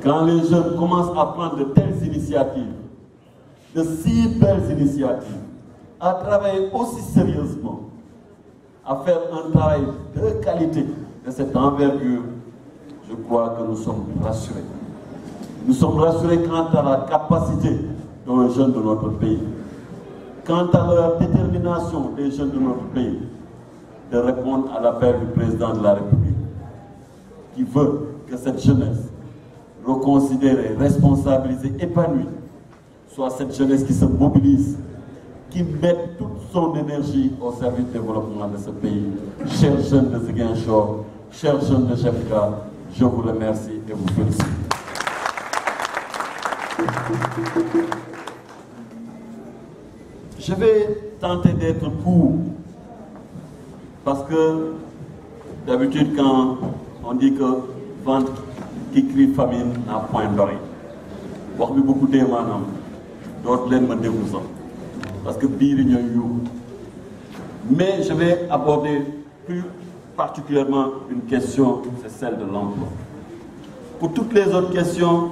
quand les jeunes commencent à prendre de telles initiatives, de si belles initiatives, à travailler aussi sérieusement, à faire un travail de qualité de cette envergure, je crois que nous sommes rassurés. Nous sommes rassurés quant à la capacité des jeunes de notre pays, quant à la détermination des jeunes de notre pays de répondre à l'appel du président de la République, qui veut que cette jeunesse reconsidérée, responsabilisée, épanouie, soit cette jeunesse qui se mobilise, qui met toute son énergie au service du développement de ce pays. Chers jeunes de Ziguinchor, chers jeunes de Jemka, je vous remercie et vous félicite. Je vais tenter d'être court, parce que d'habitude quand on dit que ventre qui crie famine n'a point d'oreille, wax bi beaucoup de maanaam d'autres leen ma déglu sax parce que biir ñooy yuuxu. Mais je vais aborder plus particulièrement une question, c'est celle de l'emploi. Pour toutes les autres questions,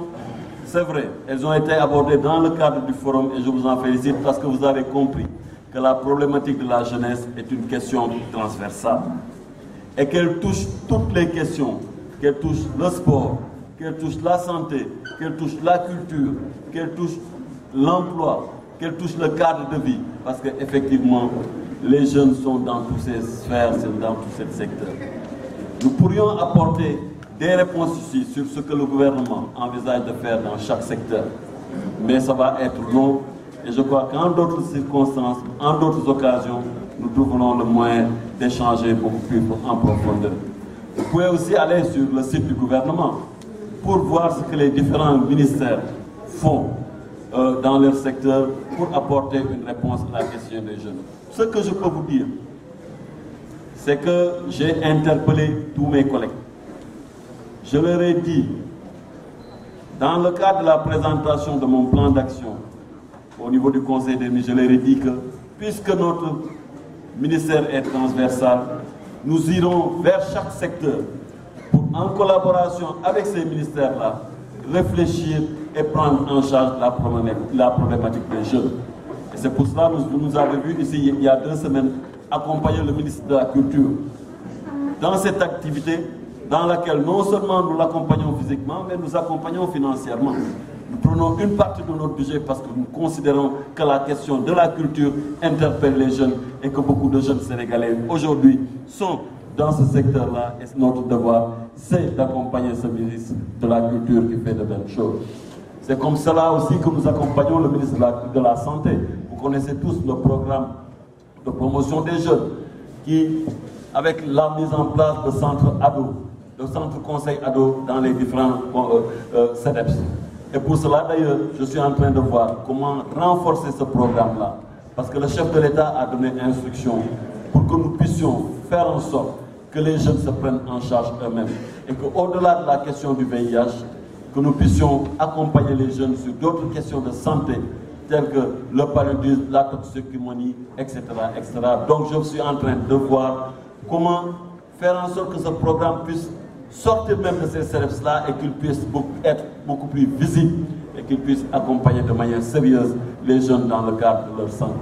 c'est vrai, elles ont été abordées dans le cadre du forum et je vous en félicite parce que vous avez compris que la problématique de la jeunesse est une question transversale et qu'elle touche toutes les questions, qu'elle touche le sport, qu'elle touche la santé, qu'elle touche la culture, qu'elle touche l'emploi, qu'elle touche le cadre de vie, parce qu'effectivement, les jeunes sont dans toutes ces sphères, dans tous ces secteurs. Nous pourrions apporter des réponses ici sur ce que le gouvernement envisage de faire dans chaque secteur, mais ça va être long et je crois qu'en d'autres circonstances, en d'autres occasions, nous trouverons le moyen d'échanger beaucoup plus en profondeur. Vous pouvez aussi aller sur le site du gouvernement pour voir ce que les différents ministères font dans leur secteur pour apporter une réponse à la question des jeunes. Ce que je peux vous dire, c'est que j'ai interpellé tous mes collègues. Je leur ai dit, dans le cadre de la présentation de mon plan d'action au niveau du Conseil des ministres, je leur ai dit que, puisque notre ministère est transversal, nous irons vers chaque secteur pour, en collaboration avec ces ministères-là, réfléchir et prendre en charge la problématique des jeunes. Et c'est pour cela que vous nous avez vu ici, il y a 2 semaines, accompagner le ministre de la Culture dans cette activité dans laquelle non seulement nous l'accompagnons physiquement, mais nous accompagnons financièrement. Nous prenons une partie de notre budget parce que nous considérons que la question de la culture interpelle les jeunes et que beaucoup de jeunes Sénégalais aujourd'hui sont dans ce secteur-là et notre devoir, c'est d'accompagner ce ministre de la Culture qui fait de belles choses. C'est comme cela aussi que nous accompagnons le ministre de la Santé. Vous connaissez tous le programme de promotion des jeunes qui, avec la mise en place de centres ados, de centres conseils ados dans les différents CEDEPS. Et pour cela, d'ailleurs, je suis en train de voir comment renforcer ce programme-là. Parce que le chef de l'État a donné instruction pour que nous puissions faire en sorte que les jeunes se prennent en charge eux-mêmes. Et qu'au-delà de la question du VIH, que nous puissions accompagner les jeunes sur d'autres questions de santé, telles que le paludisme, la toxicomanie, etc., etc. Donc je suis en train de voir comment faire en sorte que ce programme puisse sortir même de ces CEDEPS-là et qu'il puisse être beaucoup plus visible et qu'il puisse accompagner de manière sérieuse les jeunes dans le cadre de leur santé.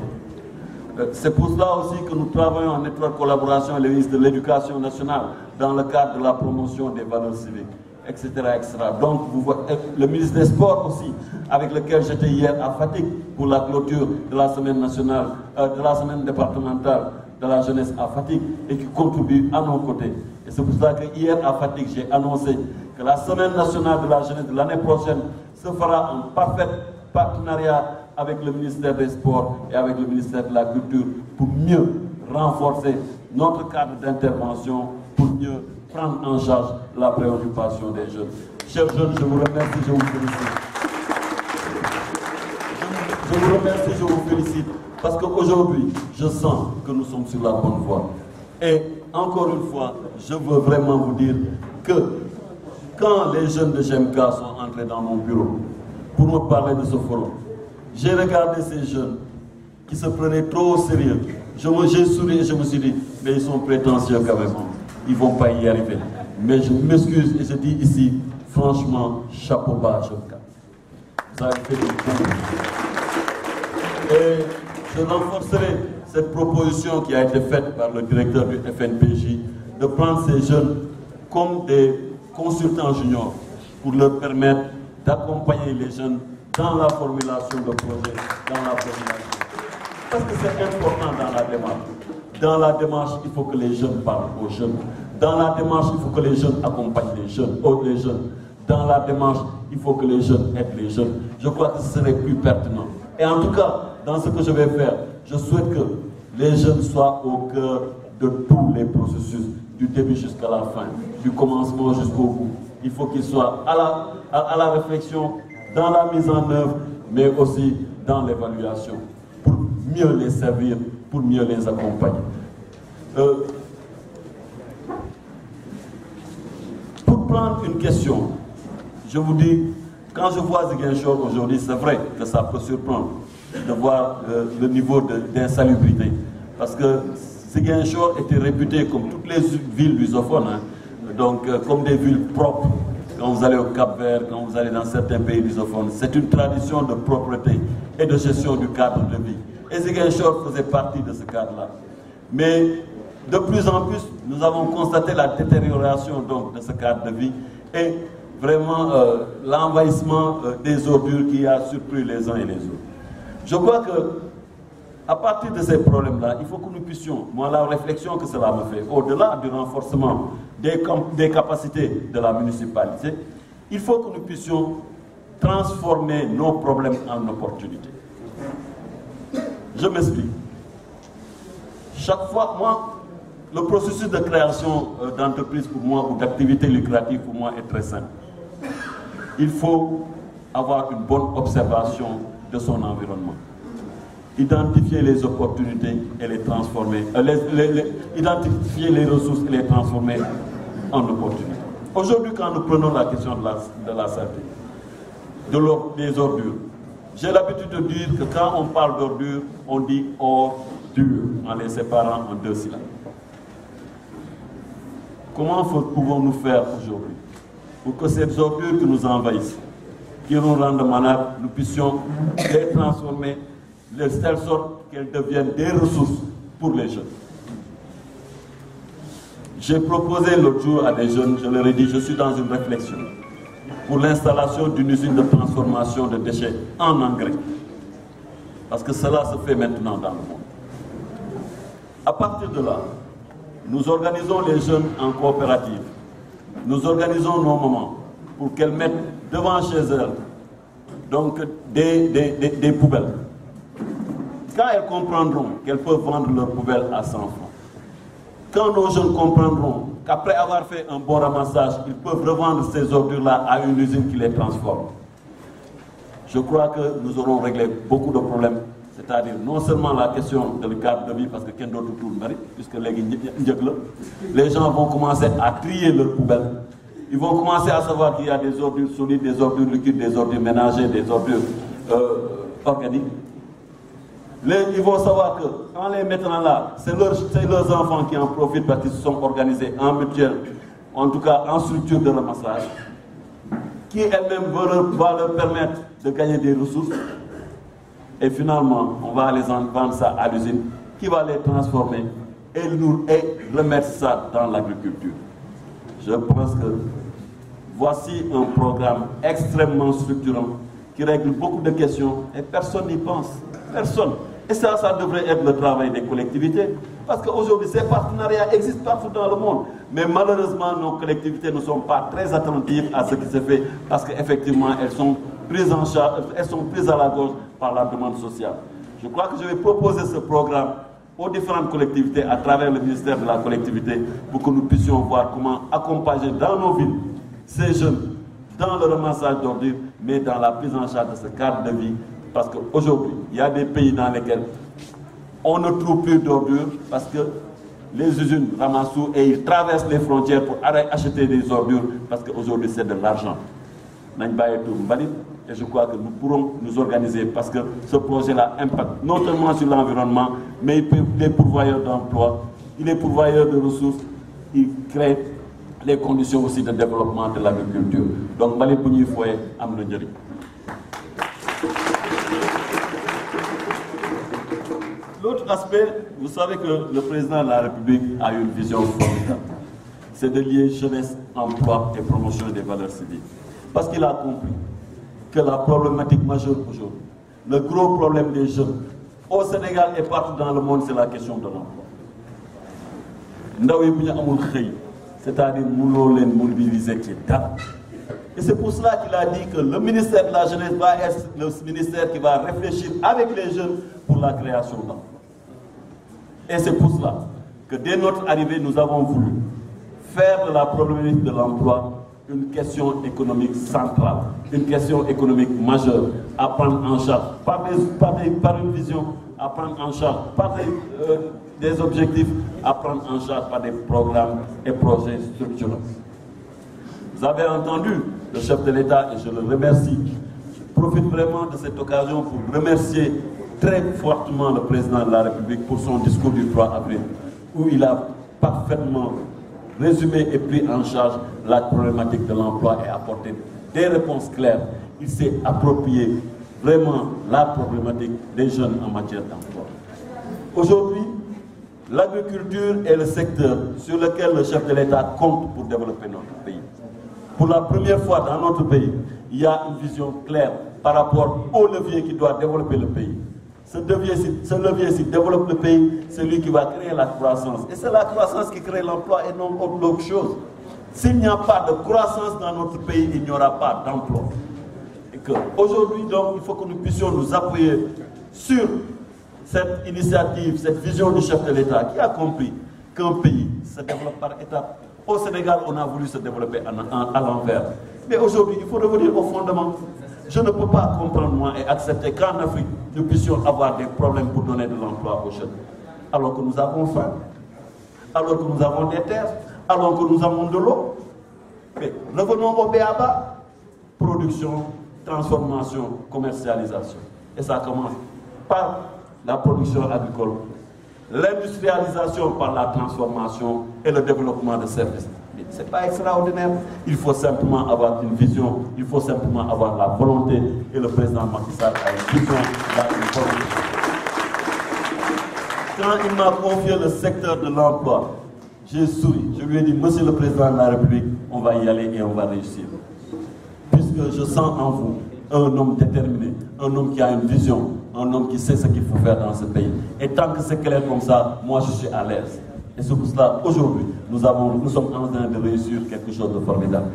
C'est pour cela aussi que nous travaillons en étroite collaboration avec le ministre de l'Éducation nationale dans le cadre de la promotion des valeurs civiques, etc. etc. Donc, vous voyez, le ministre des Sports aussi, avec lequel j'étais hier à Fatick pour la clôture de la semaine nationale, de la semaine départementale de la jeunesse à Fatick et qui contribue à nos côtés. Et c'est pour ça que hier à Fatick, j'ai annoncé que la semaine nationale de la jeunesse de l'année prochaine se fera en parfait partenariat avec le ministère des Sports et avec le ministère de la Culture pour mieux renforcer notre cadre d'intervention, pour mieux prendre en charge la préoccupation des jeunes. Chers jeunes, je vous remercie, je vous félicite. Je vous remercie, je vous félicite, parce qu'aujourd'hui, je sens que nous sommes sur la bonne voie. Et encore une fois, je veux vraiment vous dire que quand les jeunes de GMK sont entrés dans mon bureau pour me parler de ce forum, j'ai regardé ces jeunes qui se prenaient trop au sérieux. J'ai souri et je me suis dit, mais ils sont prétentieux quand même. Ils ne vont pas y arriver. Mais je m'excuse et je dis ici, franchement, chapeau bas, Jopka. Vous avez fait du bon. Et je renforcerai cette proposition qui a été faite par le directeur du FNPJ de prendre ces jeunes comme des consultants juniors pour leur permettre d'accompagner les jeunes dans la formulation de projets, dans la formulation. Parce que c'est important dans la démarche. Dans la démarche, il faut que les jeunes parlent aux jeunes. Dans la démarche, il faut que les jeunes accompagnent les jeunes. Dans la démarche, il faut que les jeunes aident les jeunes. Je crois que ce serait plus pertinent. Et en tout cas, dans ce que je vais faire, je souhaite que les jeunes soient au cœur de tous les processus, du début jusqu'à la fin, du commencement jusqu'au bout. Il faut qu'ils soient à la réflexion, dans la mise en œuvre, mais aussi dans l'évaluation, pour mieux les servir, pour mieux les accompagner. Pour prendre une question, je vous dis, quand je vois Ziguinchor aujourd'hui, c'est vrai que ça peut surprendre de voir le niveau d'insalubrité. Parce que Ziguinchor était réputé comme toutes les villes lusophones, donc comme des villes propres. Quand vous allez au Cap-Vert, quand vous allez dans certains pays lusophones, c'est une tradition de propreté et de gestion du cadre de vie. Et Ziguinchor faisait partie de ce cadre-là. Mais de plus en plus, nous avons constaté la détérioration donc, de ce cadre de vie et vraiment l'envahissement des ordures qui a surpris les uns et les autres. Je crois que à partir de ces problèmes-là, il faut que nous puissions, moi la réflexion que cela me fait, au-delà du renforcement des capacités de la municipalité, il faut que nous puissions transformer nos problèmes en opportunités. Je m'explique. Chaque fois, moi, le processus de création d'entreprise pour moi ou d'activité lucrative pour moi est très simple. Il faut avoir une bonne observation de son environnement. Identifier les opportunités et les transformer, identifier les ressources et les transformer en opportunités. Aujourd'hui, quand nous prenons la question de la santé, des ordures, j'ai l'habitude de dire que quand on parle d'ordures, on dit ordures, en les séparant en deux syllabes. Comment pouvons-nous faire aujourd'hui pour que ces ordures qui nous envahissent, qui nous rendent malades, nous puissions les transformer de telle sorte qu'elles deviennent des ressources pour les jeunes. J'ai proposé l'autre jour à des jeunes, je leur ai dit, je suis dans une réflexion pour l'installation d'une usine de transformation de déchets en engrais. Parce que cela se fait maintenant dans le monde. À partir de là, nous organisons les jeunes en coopérative. Nous organisons nos mamans pour qu'elles mettent devant chez elles donc, des poubelles. Quand elles comprendront qu'elles peuvent vendre leurs poubelles à 100 francs, quand nos jeunes comprendront qu'après avoir fait un bon ramassage, ils peuvent revendre ces ordures-là à une usine qui les transforme, je crois que nous aurons réglé beaucoup de problèmes. C'est-à-dire non seulement la question de le cadre de vie, parce que quelqu'un d'autre tout le mérite, puisque les gens vont commencer à trier leurs poubelles. Ils vont commencer à savoir qu'il y a des ordures solides, des ordures liquides, des ordures ménagères, des ordures organiques. Ils vont savoir qu'en les mettant là, c'est leurs enfants qui en profitent parce qu'ils se sont organisés en mutuelle, en tout cas en structure de ramassage, qui elle-même va leur permettre de gagner des ressources. Et finalement, on va les vendre ça à l'usine, qui va les transformer et remettre ça dans l'agriculture. Je pense que voici un programme extrêmement structurant qui règle beaucoup de questions et personne n'y pense. Personne. Et ça devrait être le travail des collectivités. Parce qu'aujourd'hui, ces partenariats existent partout dans le monde. Mais malheureusement, nos collectivités ne sont pas très attentives à ce qui se fait parce qu'effectivement, elles sont prises en charge, elles sont prises à la gorge par la demande sociale. Je crois que je vais proposer ce programme aux différentes collectivités à travers le ministère de la collectivité pour que nous puissions voir comment accompagner dans nos villes ces jeunes dans le ramassage d'ordures, mais dans la prise en charge de ce cadre de vie. Parce qu'aujourd'hui, il y a des pays dans lesquels on ne trouve plus d'ordures parce que les usines ramassent tout et ils traversent les frontières pour acheter des ordures parce qu'aujourd'hui c'est de l'argent. Et je crois que nous pourrons nous organiser parce que ce projet-là impacte non seulement sur l'environnement, mais il est pourvoyeur d'emplois, il est pourvoyeur de ressources, il crée les conditions aussi de développement de l'agriculture. donc mbalit bu ñuy fooye am na njëriñ. L'autre aspect, vous savez que le président de la République a une vision formidable. C'est de lier jeunesse, emploi et promotion des valeurs civiques. Parce qu'il a compris que la problématique majeure aujourd'hui, le gros problème des jeunes, au Sénégal et partout dans le monde, c'est la question de l'emploi. C'est-à-dire nous les mobiliser. Et c'est pour cela qu'il a dit que le ministère de la Jeunesse va être le ministère qui va réfléchir avec les jeunes pour la création d'emplois. Et c'est pour cela que dès notre arrivée, nous avons voulu faire de la problématique de l'emploi une question économique centrale, une question économique majeure, à prendre en charge par une vision, à prendre en charge par des objectifs, à prendre en charge par des programmes et projets structurants. Vous avez entendu le chef de l'État et je le remercie. Je profite vraiment de cette occasion pour remercier très fortement le président de la République pour son discours du 3 avril, où il a parfaitement résumé et pris en charge la problématique de l'emploi et apporté des réponses claires. Il s'est approprié vraiment la problématique des jeunes en matière d'emploi. Aujourd'hui, l'agriculture est le secteur sur lequel le chef de l'État compte pour développer notre pays. Pour la première fois dans notre pays, il y a une vision claire par rapport au levier qui doit développer le pays. Ce levier, s'il développe le pays, c'est lui qui va créer la croissance. Et c'est la croissance qui crée l'emploi et non autre chose. S'il n'y a pas de croissance dans notre pays, il n'y aura pas d'emploi. Et qu'aujourd'hui, donc, il faut que nous puissions nous appuyer sur cette initiative, cette vision du chef de l'État qui a compris qu'un pays se développe par étapes. Au Sénégal, on a voulu se développer à l'envers. Mais aujourd'hui, il faut revenir au fondement. Je ne peux pas comprendre, moi, et accepter qu'en Afrique, nous puissions avoir des problèmes pour donner de l'emploi aux jeunes. Alors que nous avons faim, alors que nous avons des terres, alors que nous avons de l'eau. Mais revenons au BABA. Production, transformation, commercialisation. Et ça commence par la production agricole, l'industrialisation par la transformation et le développement de services. Ce n'est pas extraordinaire. Il faut simplement avoir une vision, il faut simplement avoir la volonté. Et le président Macky Sall a une vision, une volonté. Quand il m'a confié le secteur de l'emploi, j'ai souri. Je lui ai dit, Monsieur le Président de la République, on va y aller et on va réussir. Puisque je sens en vous un homme déterminé, un homme qui a une vision, un homme qui sait ce qu'il faut faire dans ce pays. Et tant que c'est clair comme ça, moi je suis à l'aise. Et c'est pour cela, aujourd'hui, nous sommes en train de réussir quelque chose de formidable.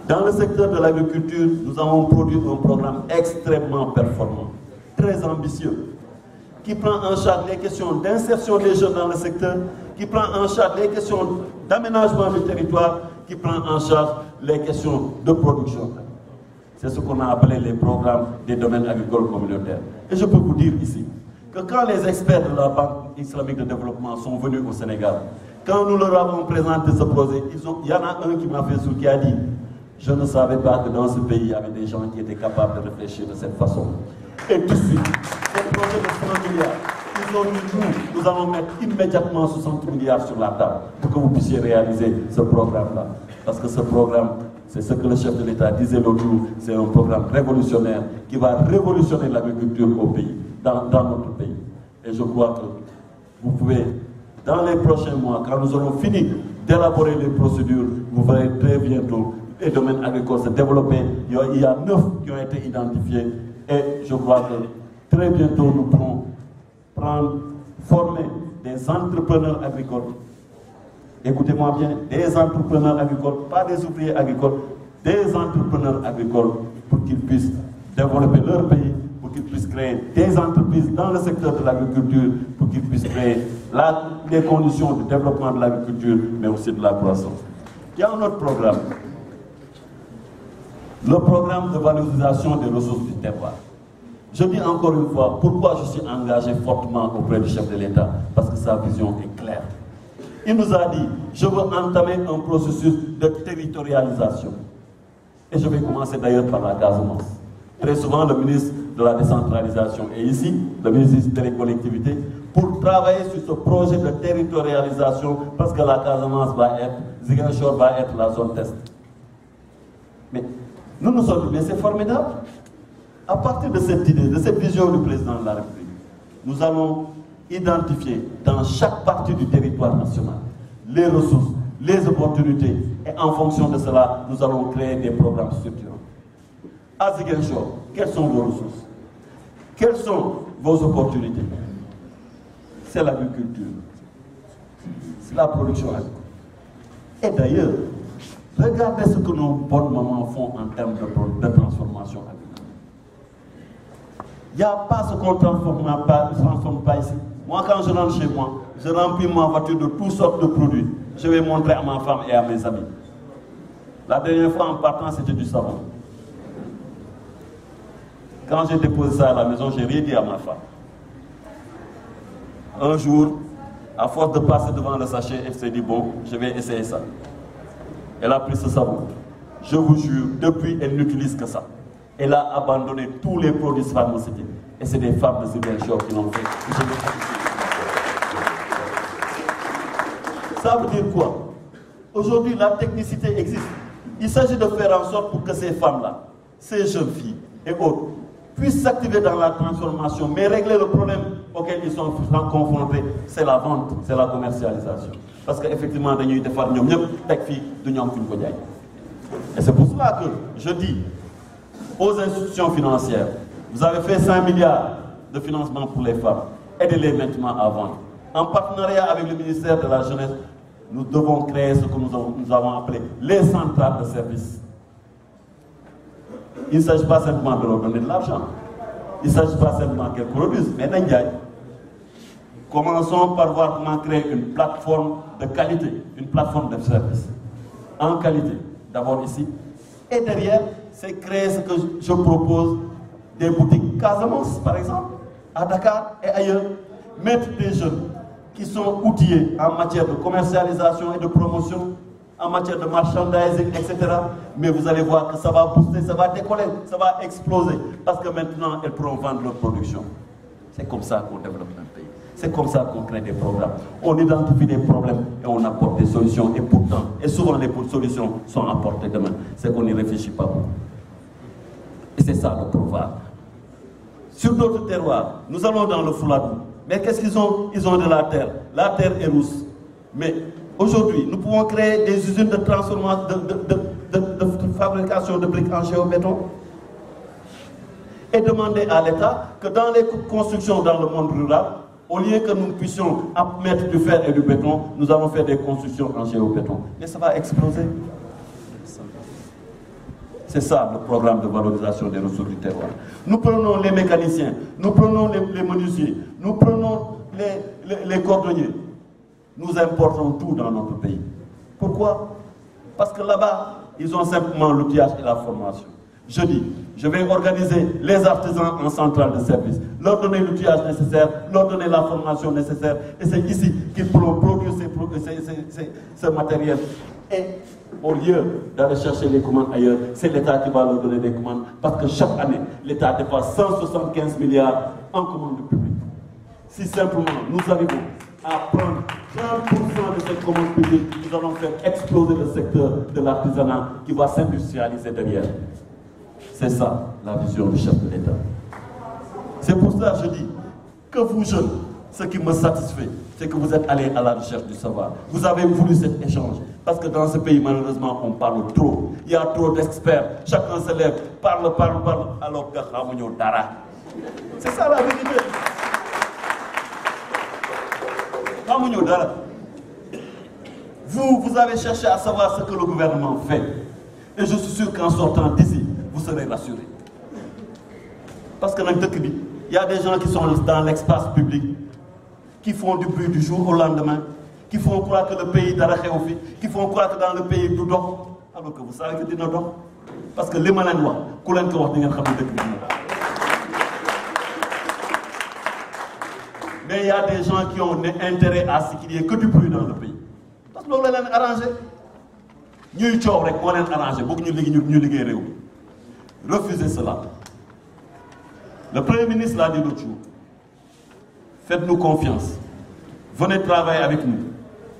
Dans le secteur de l'agriculture, nous avons produit un programme extrêmement performant, très ambitieux, qui prend en charge les questions d'insertion des jeunes dans le secteur, qui prend en charge les questions d'aménagement du territoire, qui prend en charge les questions de production. C'est ce qu'on a appelé les programmes des domaines agricoles communautaires. Et je peux vous dire ici, que quand les experts de la Banque islamique de développement sont venus au Sénégal, quand nous leur avons présenté ce projet, il y en a un qui m'a fait sourire, qui a dit « Je ne savais pas que dans ce pays, il y avait des gens qui étaient capables de réfléchir de cette façon. » Et tout de suite, ce projet de 100 milliards, ils ont dit « Nous allons mettre immédiatement 60 milliards sur la table pour que vous puissiez réaliser ce programme-là. » Parce que ce programme, c'est ce que le chef de l'État disait l'autre jour, c'est un programme révolutionnaire qui va révolutionner l'agriculture au pays. Dans notre pays. Et je crois que vous pouvez, dans les prochains mois, quand nous aurons fini d'élaborer les procédures, vous verrez très bientôt les domaines agricoles se développer. Il y a 9 qui ont été identifiés. Et je crois que très bientôt, nous pourrons former des entrepreneurs agricoles. Écoutez-moi bien, des entrepreneurs agricoles, pas des ouvriers agricoles, des entrepreneurs agricoles pour qu'ils puissent développer leur pays, pour qu'ils puissent créer des entreprises dans le secteur de l'agriculture, pour qu'ils puissent créer les conditions de développement de l'agriculture, mais aussi de la croissance. Il y a un autre programme, le programme de valorisation des ressources du terroir. Je dis encore une fois, pourquoi je suis engagé fortement auprès du chef de l'État? Parce que sa vision est claire. Il nous a dit, je veux entamer un processus de territorialisation. Et je vais commencer d'ailleurs par la Casamance. Très souvent, le ministre de la décentralisation est ici, le ministre des collectivités, pour travailler sur ce projet de territorialisation, parce que la Casamance va être, Ziguinchor va être la zone test. Nous nous sommes dit, mais c'est formidable. À partir de cette idée, de cette vision du président de la République, nous allons identifier dans chaque partie du territoire national les ressources, les opportunités, et en fonction de cela, nous allons créer des programmes structurants. À Ziguinchor, quelles sont vos ressources? Quelles sont vos opportunités? C'est l'agriculture, c'est la production agricole. Et d'ailleurs, regardez ce que nos bonnes mamans font en termes de transformation agricole. Il n'y a pas ce qu'on ne transforme pas ici. Moi, quand je rentre chez moi, je remplis ma voiture de toutes sortes de produits. Je vais montrer à ma femme et à mes amis. La dernière fois en partant, c'était du savon. Quand j'ai déposé ça à la maison, j'ai rien dit à ma femme. Un jour, à force de passer devant le sachet, elle s'est dit, bon, je vais essayer ça. Elle a pris ce savon. Je vous jure, depuis, elle n'utilise que ça. Elle a abandonné tous les produits pharmaceutiques. Et c'est des femmes de Ziguinchor qui l'ont fait. Ça veut dire quoi? Aujourd'hui, la technicité existe. Il s'agit de faire en sorte pour que ces femmes-là, ces jeunes filles et autres, puissent s'activer dans la transformation, mais régler le problème auquel ils sont confrontés, c'est la vente, c'est la commercialisation. Parce qu'effectivement, nous devons faire. Et c'est pour cela que je dis aux institutions financières, vous avez fait 5 milliards de financement pour les femmes, aidez-les maintenant à vendre. En partenariat avec le ministère de la Jeunesse, nous devons créer ce que nous avons appelé les centrales de services. Il ne s'agit pas simplement de leur donner de l'argent. Il ne s'agit pas simplement qu'elles produisent, mais d'engager. Commençons par voir comment créer une plateforme de qualité, une plateforme de service. En qualité, d'abord ici. Et derrière, c'est créer ce que je propose, des boutiques Casamance, par exemple, à Dakar et ailleurs. Mettre des jeunes qui sont outillés en matière de commercialisation et de promotion, en matière de merchandising, etc. Mais vous allez voir que ça va booster, ça va décoller, ça va exploser. Parce que maintenant, elles pourront vendre leur production. C'est comme ça qu'on développe un pays. C'est comme ça qu'on crée des programmes. On identifie des problèmes et on apporte des solutions. Et pourtant, et souvent les solutions sont apportées demain. C'est qu'on n'y réfléchit pas beaucoup. Et c'est ça le pouvoir. Sur d'autres terroirs, nous allons dans le Fouladou. Mais qu'est-ce qu'ils ont? Ils ont de la terre. La terre est rousse. Mais aujourd'hui, nous pouvons créer des usines de transformation, de fabrication de briques en géobéton et demander à l'État que dans les constructions dans le monde rural, au lieu que nous puissions mettre du fer et du béton, nous allons faire des constructions en géobéton. Mais ça va exploser. C'est ça le programme de valorisation des ressources du terroir. Nous prenons les mécaniciens, nous prenons les menuisiers, nous prenons les cordonniers. Nous importons tout dans notre pays. Pourquoi? Parce que là-bas, ils ont simplement l'outillage et la formation. Je dis, je vais organiser les artisans en centrale de service, leur donner l'outillage nécessaire, leur donner la formation nécessaire, et c'est ici qu'ils pourront produire ce matériel. Et au lieu d'aller chercher les commandes ailleurs, c'est l'État qui va leur donner des commandes, parce que chaque année, l'État dépasse 175 milliards en commandes publiques. Si simplement nous arrivons à prendre 30% de cette commande publique, nous allons faire exploser le secteur de l'artisanat qui va s'industrialiser derrière. C'est ça la vision du chef de l'État. C'est pour ça que je dis que vous jeunes, ce qui me satisfait, c'est que vous êtes allés à la recherche du savoir. Vous avez voulu cet échange. Parce que dans ce pays, malheureusement, on parle trop. Il y a trop d'experts. Chacun se lève, parle, alors que dara. C'est ça la vérité. Vous avez cherché à savoir ce que le gouvernement fait. Et je suis sûr qu'en sortant d'ici, vous serez rassurés. Parce que dans le pays, il y a des gens qui sont dans l'espace public, qui font du bruit du jour au lendemain, qui font croire que le pays d'Araché au fait, qui font croire que dans le pays du doc, alors que vous savez que c'est nos doc. Parce que les malins noirs, mais il y a des gens qui ont intérêt à ce qu'il n'y ait que du bruit dans le pays. Parce que l'on l'a arrangé. Nous arrangé. Refusez cela. Le Premier ministre l'a dit l'autre jour. Faites-nous confiance. Venez travailler avec nous.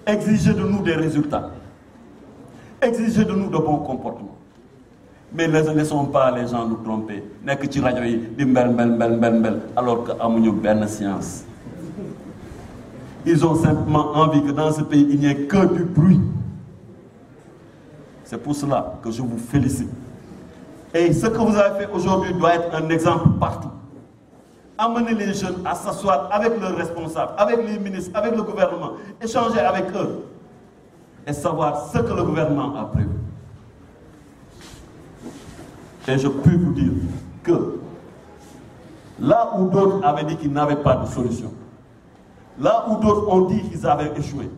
Exigez de nous des résultats. Exigez de nous de bons comportements. Mais ne laissons pas les gens nous tromper. Alors que une science. Ils ont simplement envie que dans ce pays, il n'y ait que du bruit. C'est pour cela que je vous félicite. Et ce que vous avez fait aujourd'hui doit être un exemple partout. Amener les jeunes à s'asseoir avec leurs responsables, avec les ministres, avec le gouvernement, échanger avec eux et savoir ce que le gouvernement a prévu. Et je peux vous dire que là où d'autres avaient dit qu'ils n'avaient pas de solution, là où d'autres ont dit qu'ils avaient échoué,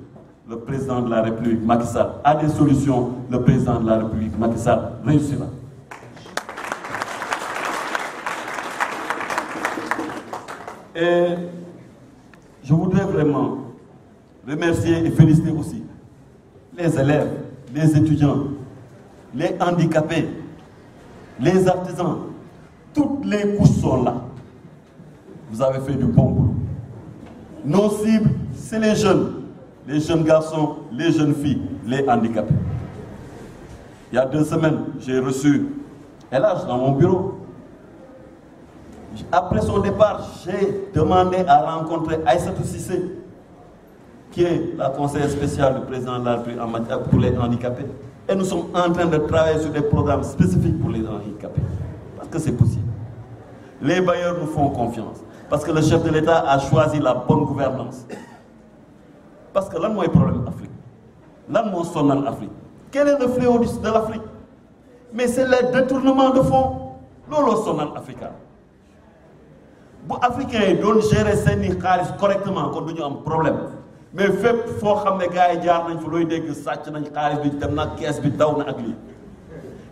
le président de la République, Macky Sall, a des solutions. Le président de la République, Macky Sall, réussira. Et je voudrais vraiment remercier et féliciter aussi les élèves, les étudiants, les handicapés, les artisans. Toutes les couches sont là. Vous avez fait du bon boulot. Nos cibles, c'est les jeunes garçons, les jeunes filles, les handicapés. Il y a 2 semaines, j'ai reçu LH dans mon bureau. Après son départ, j'ai demandé à rencontrer Aïssatou Cissé, qui est la conseillère spéciale du président de la République en matière pour les handicapés. Et nous sommes en train de travailler sur des programmes spécifiques pour les handicapés. Parce que c'est possible. Les bailleurs nous font confiance. Parce que le chef de l'État a choisi la bonne gouvernance. Parce que là, moi, il y a un problème d'Afrique. Là, moi, on sonne l'Afrique. Quel est le fléau de l'Afrique? Mais c'est le détournement de fonds. Lolo sonne l'Afrique. Les Africains doivent gérer ces nicalis correctement quand ils ont un problème. Mais il faut que les gars aient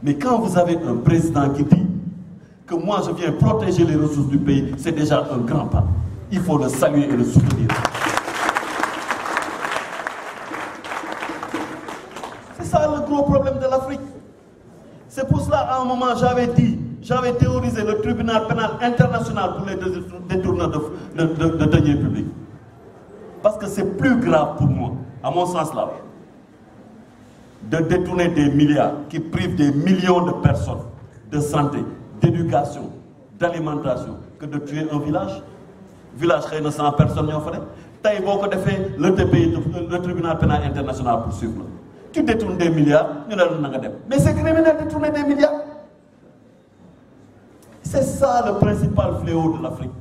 Mais quand vous avez un président qui dit que moi je viens protéger les ressources du pays, c'est déjà un grand pas. Il faut le saluer et le soutenir. C'est ça le gros problème de l'Afrique. C'est pour cela, à un moment, j'avais théorisé le tribunal pénal international pour les détourneurs de deniers publics. Parce que c'est plus grave pour moi, à mon sens là, de détourner des milliards qui privent des millions de personnes de santé, d'éducation, d'alimentation, que de tuer un village. Village de 100 personnes, le tribunal pénal international pour suivre. Tu détournes des milliards, mais c'est criminel de détourner des milliards. C'est ça le principal fléau de l'Afrique.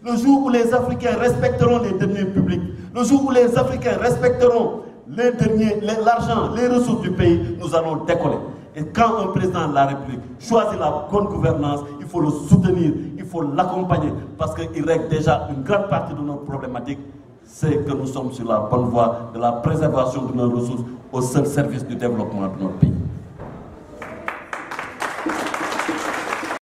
Le jour où les Africains respecteront les deniers publics, le jour où les Africains respecteront l'argent, les ressources du pays, nous allons décoller. Et quand un président de la République choisit la bonne gouvernance, il faut le soutenir, il faut l'accompagner, parce qu'il règle déjà une grande partie de nos problématiques. C'est que nous sommes sur la bonne voie de la préservation de nos ressources au seul service du développement de notre pays.